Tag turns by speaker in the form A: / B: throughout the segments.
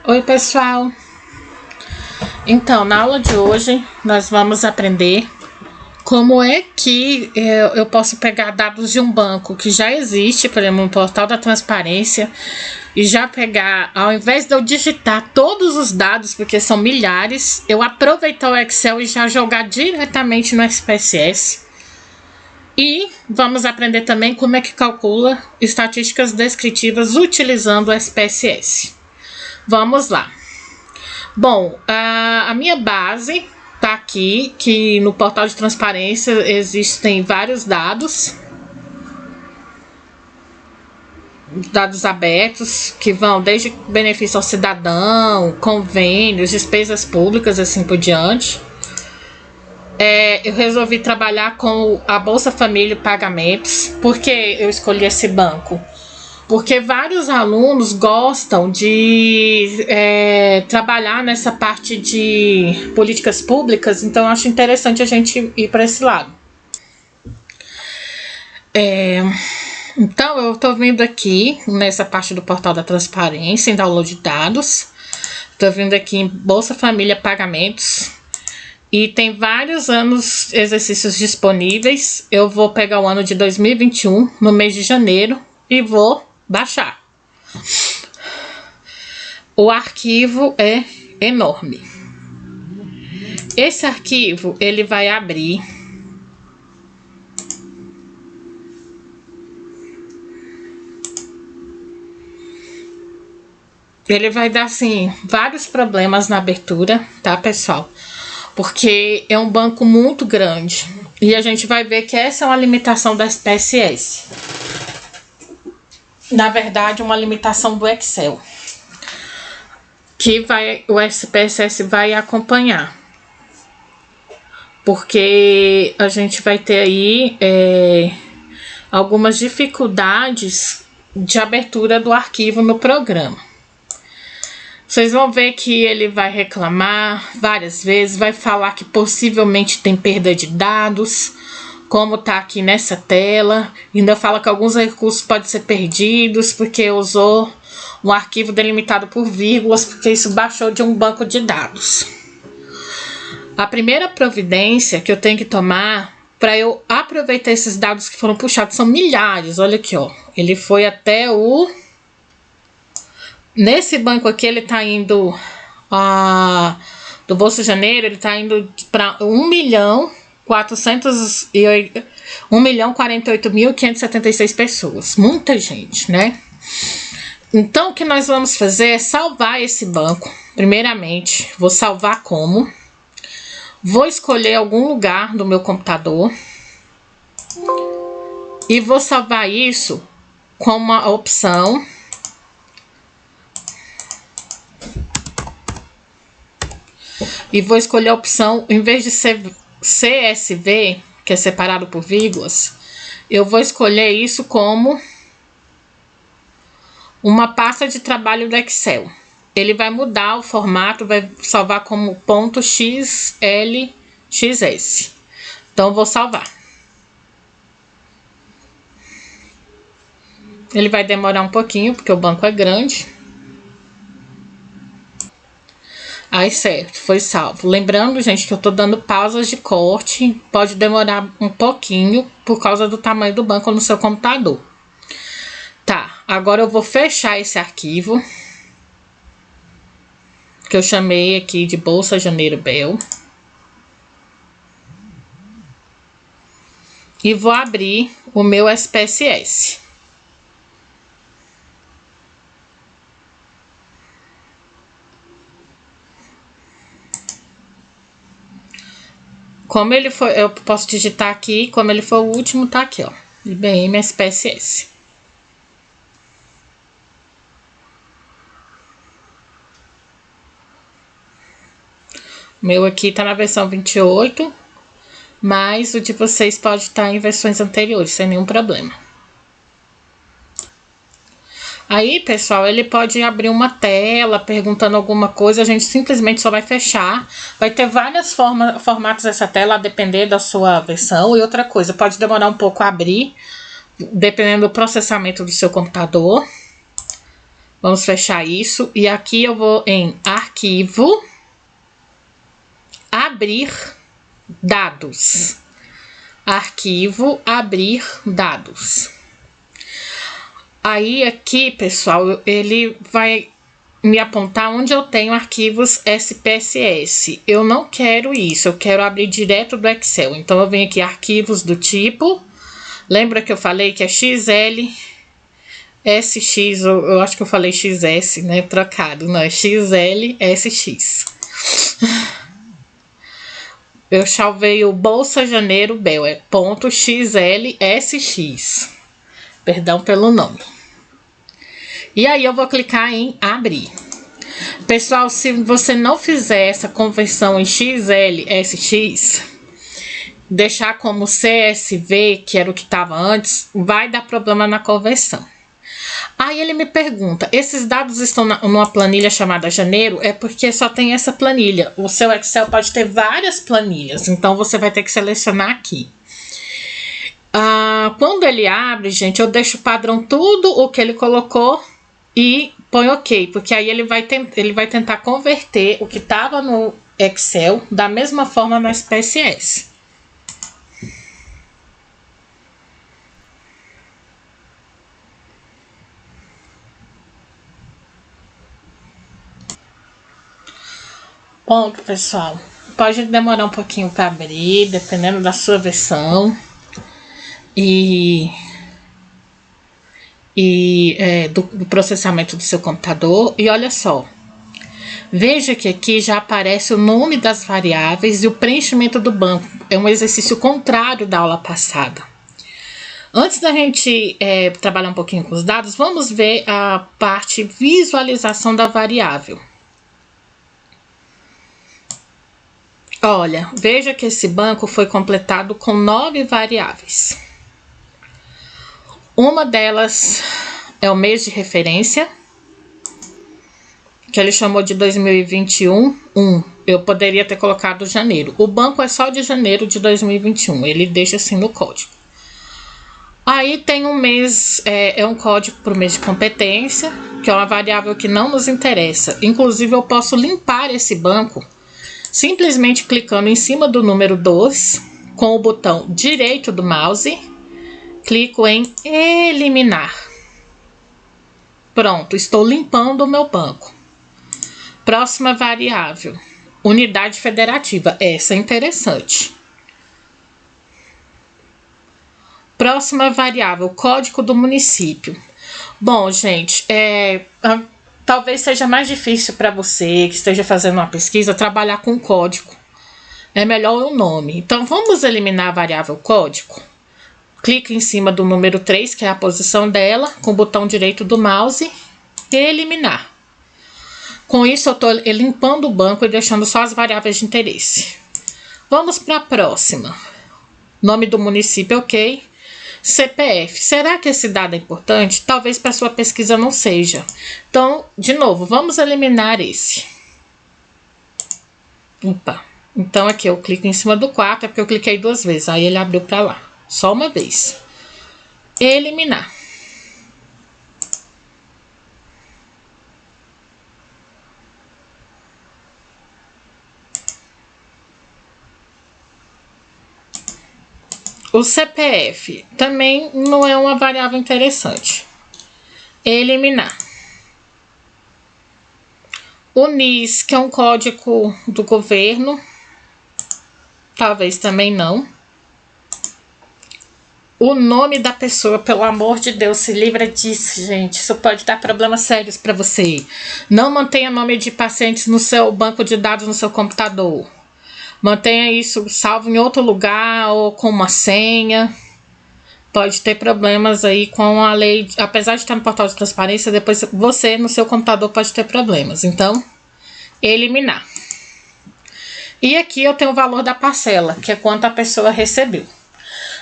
A: Oi, pessoal! Então, na aula de hoje, nós vamos aprender como é que eu posso pegar dados de um banco que já existe, por exemplo, no portal da transparência, e já pegar, ao invés de eu digitar todos os dados, porque são milhares, eu aproveitar o Excel e já jogar diretamente no SPSS. E vamos aprender também como é que calcula estatísticas descritivas utilizando o SPSS. Vamos lá. Bom, a minha base tá aqui, que no portal de transparência existem vários dados abertos, que vão desde benefício ao cidadão, convênios, despesas públicas, assim por diante. Eu resolvi trabalhar com a Bolsa Família e Pagamentos. Por que eu escolhi esse banco? Porque vários alunos gostam de trabalhar nessa parte de políticas públicas, então eu acho interessante a gente ir para esse lado. Então eu estou vindo aqui nessa parte do portal da transparência, em download de dados. Estou vindo aqui em Bolsa Família Pagamentos. E tem vários exercícios disponíveis. Eu vou pegar o ano de 2021, no mês de janeiro, e vou baixar. O arquivo é enorme. Esse arquivo, ele vai abrir ele vai dar assim vários problemas na abertura, tá, pessoal? Porque é um banco muito grande e a gente vai ver que essa é uma limitação da SPSS. Na verdade, uma limitação do Excel, que o SPSS vai acompanhar, porque a gente vai ter aí algumas dificuldades de abertura do arquivo no programa. Vocês vão ver que ele vai reclamar várias vezes, vai falar que possivelmente tem perda de dados, como tá aqui nessa tela. Ainda fala que alguns recursos podem ser perdidos porque usou um arquivo delimitado por vírgulas, porque isso baixou de um banco de dados. A primeira providência que eu tenho que tomar para eu aproveitar esses dados que foram puxados são milhares. Olha aqui, ó. Ele foi até nesse banco aqui, ele tá indo do Bolsa Janeiro, ele tá indo para 1.048.576 pessoas. Muita gente, né? Então, o que nós vamos fazer é salvar esse banco. Primeiramente, vou salvar como? Vou escolher algum lugar do meu computador e vou salvar isso com uma opção e vou escolher a opção, em vez de ser CSV, que é separado por vírgulas, eu vou escolher isso como uma pasta de trabalho do Excel. Ele vai mudar o formato, vai salvar como .xlxs. Então, eu vou salvar. Ele vai demorar um pouquinho, porque o banco é grande. Aí, certo, foi salvo. Lembrando, gente, que eu tô dando pausas de corte. Pode demorar um pouquinho por causa do tamanho do banco no seu computador. Tá, agora eu vou fechar esse arquivo, que eu chamei aqui de Bolsa Janeiro Bel. E vou abrir o meu SPSS. Como ele foi, eu posso digitar aqui, como ele foi o último, tá aqui, ó. IBM SPSS. O meu aqui tá na versão 28, mas o de vocês pode estar em versões anteriores, sem nenhum problema. Aí, pessoal, ele pode abrir uma tela perguntando alguma coisa, a gente simplesmente só vai fechar. Vai ter vários formatos essa tela, a depender da sua versão. E outra coisa, pode demorar um pouco a abrir, dependendo do processamento do seu computador. Vamos fechar isso. E aqui eu vou em arquivo, abrir dados. Arquivo, abrir dados. Aí aqui, pessoal, ele vai me apontar onde eu tenho arquivos SPSS. Eu não quero isso, eu quero abrir direto do Excel. Então eu venho aqui, arquivos do tipo. Lembra que eu falei que é XL, SX, eu acho que eu falei XS, né? Trocado, não, é XL, SX. Eu salvei o Bolsa Janeiro Bel, é .xlsx. Perdão pelo nome. E aí eu vou clicar em abrir. Pessoal, se você não fizer essa conversão em XLSX, deixar como CSV, que era o que estava antes, vai dar problema na conversão. Aí ele me pergunta, esses dados estão numa planilha chamada janeiro? É porque só tem essa planilha. O seu Excel pode ter várias planilhas, então você vai ter que selecionar aqui. Quando ele abre, gente, eu deixo o padrão tudo o que ele colocou e põe OK, porque aí ele vai tentar converter o que estava no Excel da mesma forma no SPSS. Ponto, pessoal. Pode demorar um pouquinho para abrir, dependendo da sua versão do processamento do seu computador. E olha só, veja que aqui já aparece o nome das variáveis e o preenchimento do banco. É um exercício contrário da aula passada. Antes da gente trabalhar um pouquinho com os dados, vamos ver a parte visualização da variável. Olha, veja que esse banco foi completado com 9 variáveis. Uma delas é o mês de referência, que ele chamou de 2021. Eu poderia ter colocado janeiro. O banco é só de janeiro de 2021, ele deixa assim no código. Aí tem um mês, é um código para o mês de competência, que é uma variável que não nos interessa. Inclusive, eu posso limpar esse banco simplesmente clicando em cima do número 2, com o botão direito do mouse, clico em eliminar. Pronto, estou limpando o meu banco. Próxima variável, unidade federativa, essa é interessante. Próxima variável, código do município. Bom, gente, talvez seja mais difícil para você que esteja fazendo uma pesquisa trabalhar com código. É melhor o nome. Então, vamos eliminar a variável código. Clique em cima do número 3, que é a posição dela, com o botão direito do mouse e eliminar. Com isso, eu estou limpando o banco e deixando só as variáveis de interesse. Vamos para a próxima. Nome do município, ok. CPF. Será que esse dado é importante? Talvez para sua pesquisa não seja. Então, de novo, vamos eliminar esse. Opa. Então, aqui eu clico em cima do 4, é porque eu cliquei 2 vezes. Aí ele abriu para lá. Só uma vez. Eliminar. O CPF também não é uma variável interessante. Eliminar. O NIS, que é um código do governo, talvez também não. O nome da pessoa, pelo amor de Deus, se livra disso, gente. Isso pode dar problemas sérios para você. Não mantenha nome de pacientes no seu banco de dados no seu computador. Mantenha isso salvo em outro lugar ou com uma senha. Pode ter problemas aí com a lei. Apesar de estar no portal de transparência, depois você no seu computador pode ter problemas. Então, eliminar. E aqui eu tenho o valor da parcela, que é quanto a pessoa recebeu.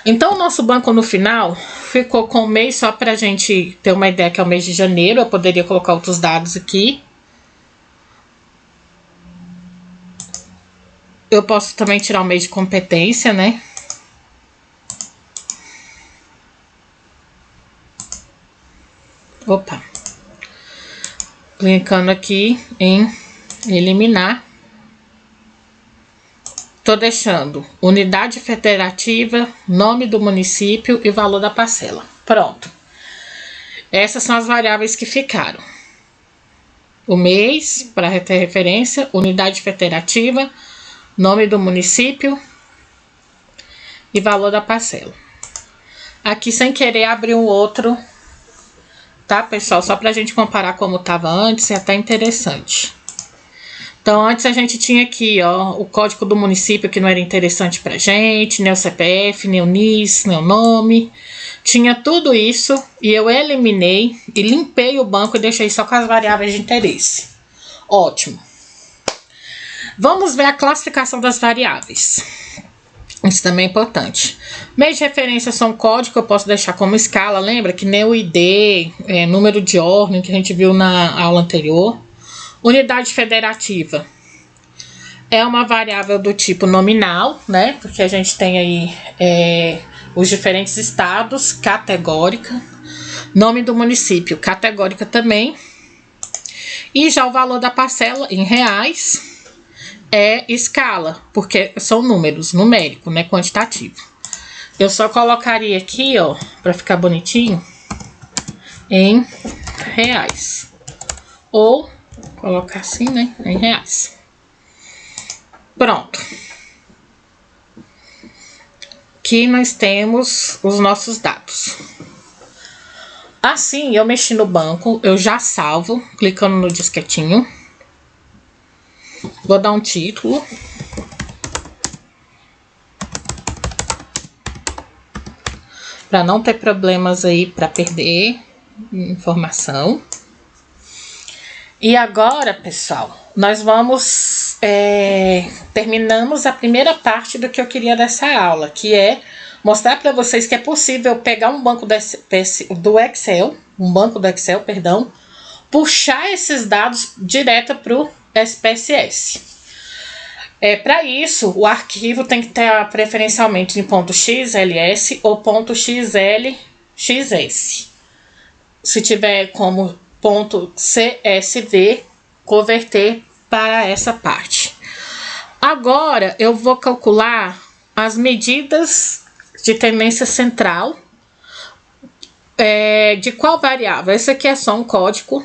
A: Então, o nosso banco no final ficou com o mês, só para a gente ter uma ideia, que é o mês de janeiro. Eu poderia colocar outros dados aqui. Eu posso também tirar o mês de competência, né? Opa. clicando aqui em eliminar. Tô deixando unidade federativa, nome do município e valor da parcela. Pronto. Essas são as variáveis que ficaram. O mês, para ter referência, unidade federativa, nome do município e valor da parcela. Aqui, sem querer, abrir um outro, tá, pessoal? Só pra gente comparar como tava antes, é até interessante. Então, antes a gente tinha aqui, ó, o código do município, que não era interessante pra gente, nem o CPF, nem o NIS, nem o nome. Tinha tudo isso e eu eliminei e limpei o banco e deixei só com as variáveis de interesse. Ótimo. Vamos ver a classificação das variáveis. Isso também é importante. Mês de referência são código que eu posso deixar como escala. Lembra que nem o ID, número de ordem que a gente viu na aula anterior. Unidade federativa é uma variável do tipo nominal, né? Porque a gente tem aí os diferentes estados, categórica. Nome do município, categórica também. E já o valor da parcela em reais é escala, porque são números, numérico, né? Quantitativo. Eu só colocaria aqui, ó, para ficar bonitinho, em reais. Ou colocar assim, né? Em reais. Pronto. Aqui nós temos os nossos dados. Assim, eu mexi no banco, eu já salvo, clicando no disquetinho. Vou dar um título. Para não ter problemas aí para perder informação. E agora, pessoal, nós vamos... terminamos a primeira parte do que eu queria dessa aula, que é mostrar para vocês que é possível pegar um banco do Excel, puxar esses dados direto para o SPSS. Para isso, o arquivo tem que estar preferencialmente em .xls ou .xlxs. Se tiver como .csv, converter para essa parte. Agora, eu vou calcular as medidas de tendência central. De qual variável? Esse aqui é só um código.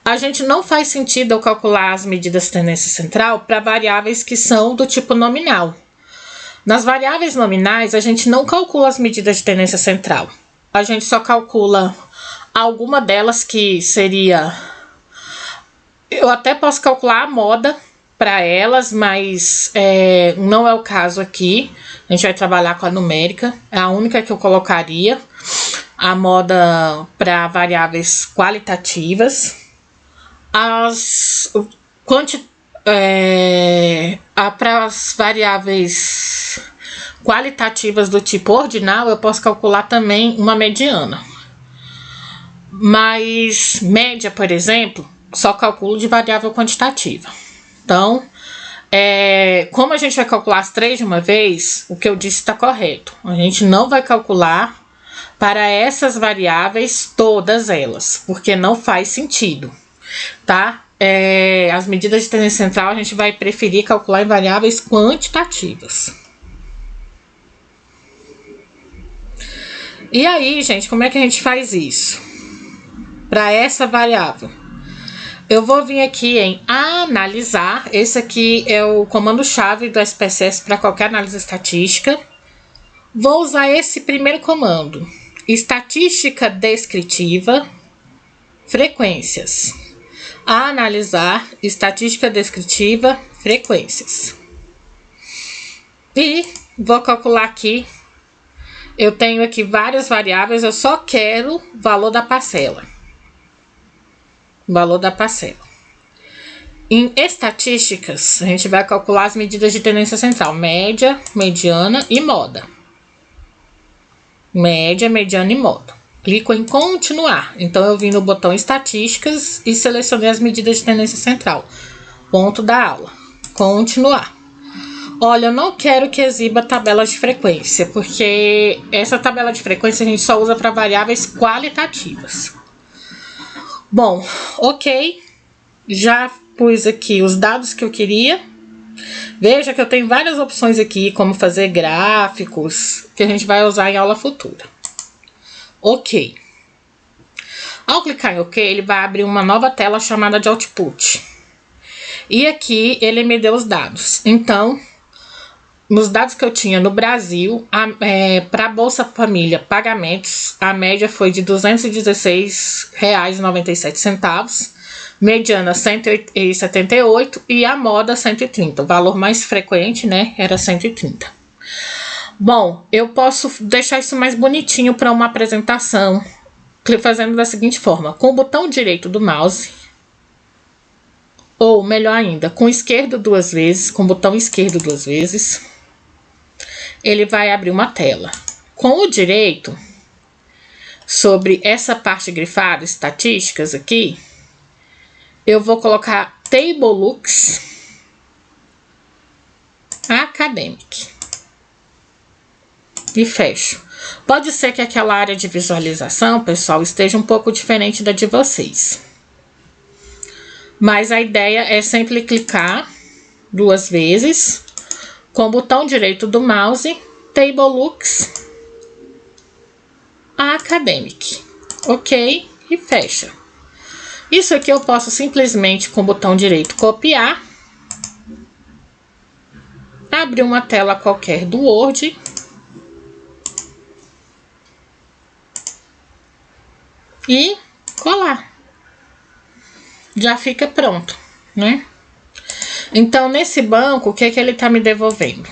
A: A gente não faz sentido eu calcular as medidas de tendência central para variáveis que são do tipo nominal. Nas variáveis nominais, a gente não calcula as medidas de tendência central. A gente só calcula alguma delas que seria... Eu até posso calcular a moda para elas, mas não é o caso aqui. A gente vai trabalhar com a numérica. É a única que eu colocaria. A moda para variáveis qualitativas. Para as variáveis qualitativas do tipo ordinal, eu posso calcular também uma mediana. Mas média, por exemplo, só calculo de variável quantitativa. Então, como a gente vai calcular as três de uma vez, o que eu disse está correto. A gente não vai calcular para essas variáveis todas elas, porque não faz sentido, tá? As medidas de tendência central a gente vai preferir calcular em variáveis quantitativas. E aí, gente, como é que a gente faz isso? Para essa variável, eu vou vir aqui em analisar. Esse aqui é o comando-chave do SPSS para qualquer análise estatística. Vou usar esse primeiro comando, estatística descritiva, frequências. Analisar, estatística descritiva, frequências. E vou calcular aqui. Eu tenho aqui várias variáveis, eu só quero valor da parcela. Valor da parcela. Em estatísticas, a gente vai calcular as medidas de tendência central, média, mediana e moda. Média, mediana e moda. Clico em continuar. Então, eu vim no botão estatísticas e selecionei as medidas de tendência central. Ponto da aula. Continuar. Olha, eu não quero que exiba tabelas de frequência, porque essa tabela de frequência a gente só usa para variáveis qualitativas. Bom, ok. já pus aqui os dados que eu queria. Veja que eu tenho várias opções aqui, como fazer gráficos, que a gente vai usar em aula futura. Ok. Ao clicar em OK, ele vai abrir uma nova tela chamada de Output. E aqui ele me deu os dados. Então, nos dados que eu tinha no Brasil, para Bolsa Família pagamentos, a média foi de R$ 216,97, mediana 178 e a moda 130. O valor mais frequente, né, era 130. Bom, eu posso deixar isso mais bonitinho para uma apresentação, fazendo da seguinte forma: com o botão direito do mouse, ou melhor ainda, com o esquerdo duas vezes, com o botão esquerdo duas vezes, ele vai abrir uma tela. Com o direito, sobre essa parte grifada, estatísticas aqui, eu vou colocar Table Looks Academic. E fecho. Pode ser que aquela área de visualização, pessoal, esteja um pouco diferente da de vocês. Mas a ideia é sempre clicar duas vezes, com o botão direito do mouse, Table Looks Academic. Ok? E fecha. Isso aqui eu posso simplesmente, com o botão direito, copiar, abrir uma tela qualquer do Word e colar. Já fica pronto, né? Então, nesse banco, o que é que ele tá me devolvendo?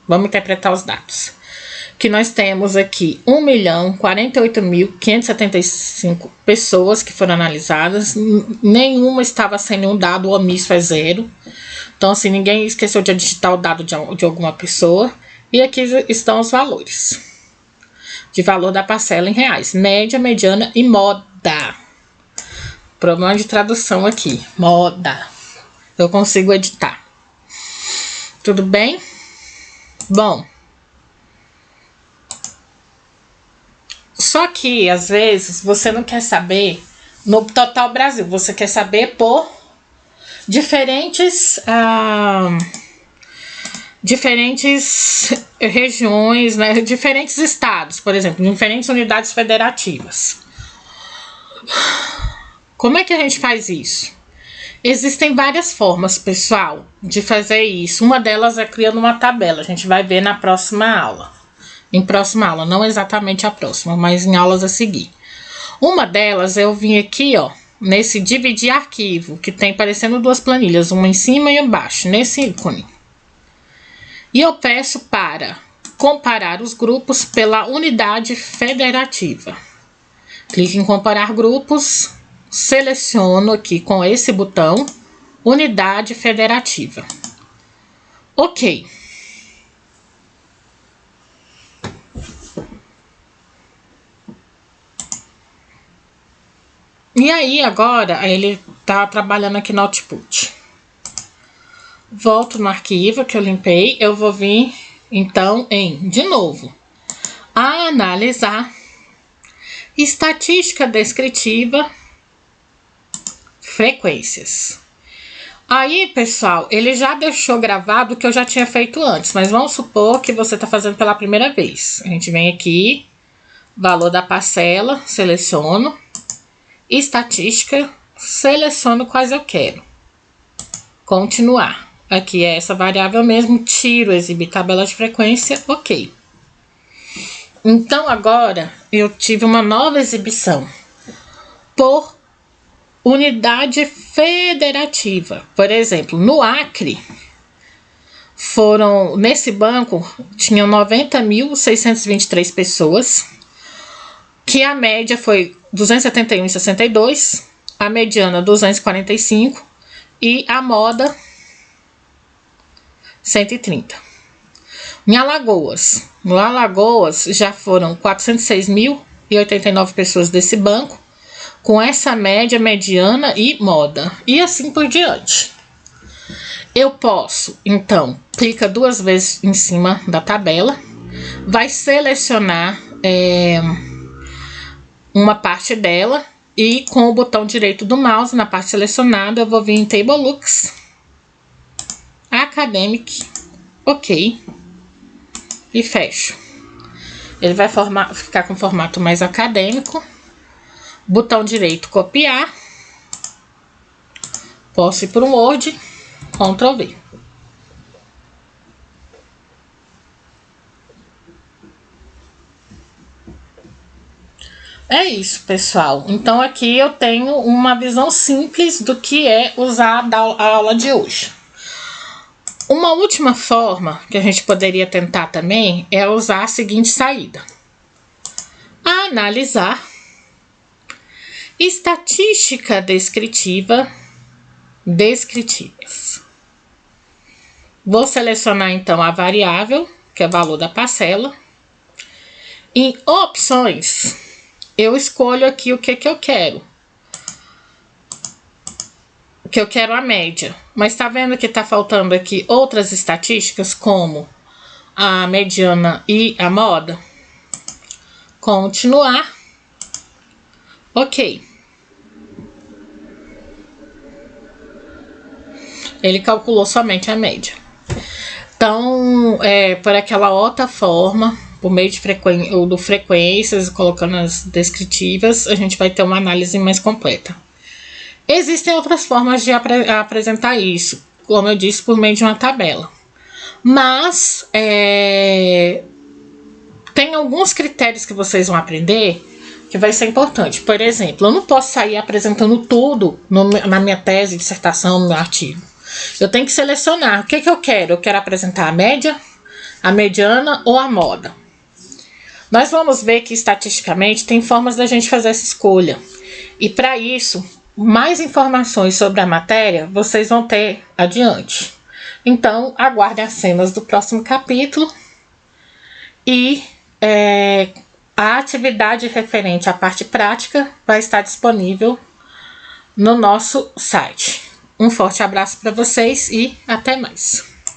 A: Vamos interpretar os dados. Que nós temos aqui 1.048.575 pessoas que foram analisadas. Nenhuma estava sem nenhum dado, o omisso é 0. Então, assim, ninguém esqueceu de digitar o dado de alguma pessoa. E aqui estão os valores. De valor da parcela em reais. Média, mediana e moda. Problema de tradução aqui. Moda. Eu consigo editar. Tudo bem? Bom. Só que, às vezes, você não quer saber no total Brasil. Você quer saber por diferentes regiões, né? Diferentes estados, por exemplo, diferentes unidades federativas. Como é que a gente faz isso? Existem várias formas, pessoal, de fazer isso. Uma delas é criando uma tabela. A gente vai ver na próxima aula. Em próxima aula, não exatamente a próxima, mas em aulas a seguir. Uma delas eu vim aqui, ó, nesse dividir arquivo, que tem parecendo duas planilhas, uma em cima e embaixo, nesse ícone. E eu peço para comparar os grupos pela unidade federativa. Clique em comparar grupos. Seleciono aqui com esse botão, unidade federativa. Ok. E aí, agora, ele tá trabalhando aqui no Output. Volto no arquivo que eu limpei, eu vou vir, então, de novo, analisar, estatística descritiva, frequências. Aí, pessoal, ele já deixou gravado o que eu já tinha feito antes, mas vamos supor que você está fazendo pela primeira vez. A gente vem aqui, valor da parcela, seleciono, estatística, seleciono quais eu quero. Continuar. Aqui é essa variável mesmo, tiro, exibir tabela de frequência, ok. Então, agora, eu tive uma nova exibição por unidade federativa. Por exemplo, no Acre, nesse banco, tinham 90.623 pessoas, que a média foi 271,62, a mediana 245 e a moda 130. Em Alagoas, no Alagoas já foram 406.089 pessoas desse banco, com essa média, mediana e moda, e assim por diante. Eu posso, então, clica duas vezes em cima da tabela, vai selecionar uma parte dela E com o botão direito do mouse, na parte selecionada, eu vou vir em Table Looks, Academic, OK, e fecho. Ele vai ficar com formato mais acadêmico. Botão direito, copiar. Posso ir para o Word, Ctrl V. É isso, pessoal. Então, aqui eu tenho uma visão simples do que é usar a aula de hoje. Uma última forma que a gente poderia tentar também é usar a seguinte saída. Analisar, estatística descritiva, descritivas. Vou selecionar então a variável, que é o valor da parcela. Em opções, eu escolho aqui o que eu quero. Que eu quero a média. Mas tá vendo que tá faltando aqui outras estatísticas, como a mediana e a moda? Continuar. OK. Ele calculou somente a média. Então, por aquela outra forma, por meio de frequências, colocando as descritivas, a gente vai ter uma análise mais completa. Existem outras formas de apresentar isso, como eu disse, por meio de uma tabela. Mas, tem alguns critérios que vocês vão aprender que vai ser importante. Por exemplo, eu não posso sair apresentando tudo na minha tese, dissertação, no meu artigo. Eu tenho que selecionar o que eu quero. Eu quero apresentar a média, a mediana ou a moda. Nós vamos ver que estatisticamente tem formas da gente fazer essa escolha. E para isso, mais informações sobre a matéria vocês vão ter adiante. Então, aguardem as cenas do próximo capítulo. E a atividade referente à parte prática vai estar disponível no nosso site. Um forte abraço para vocês e até mais.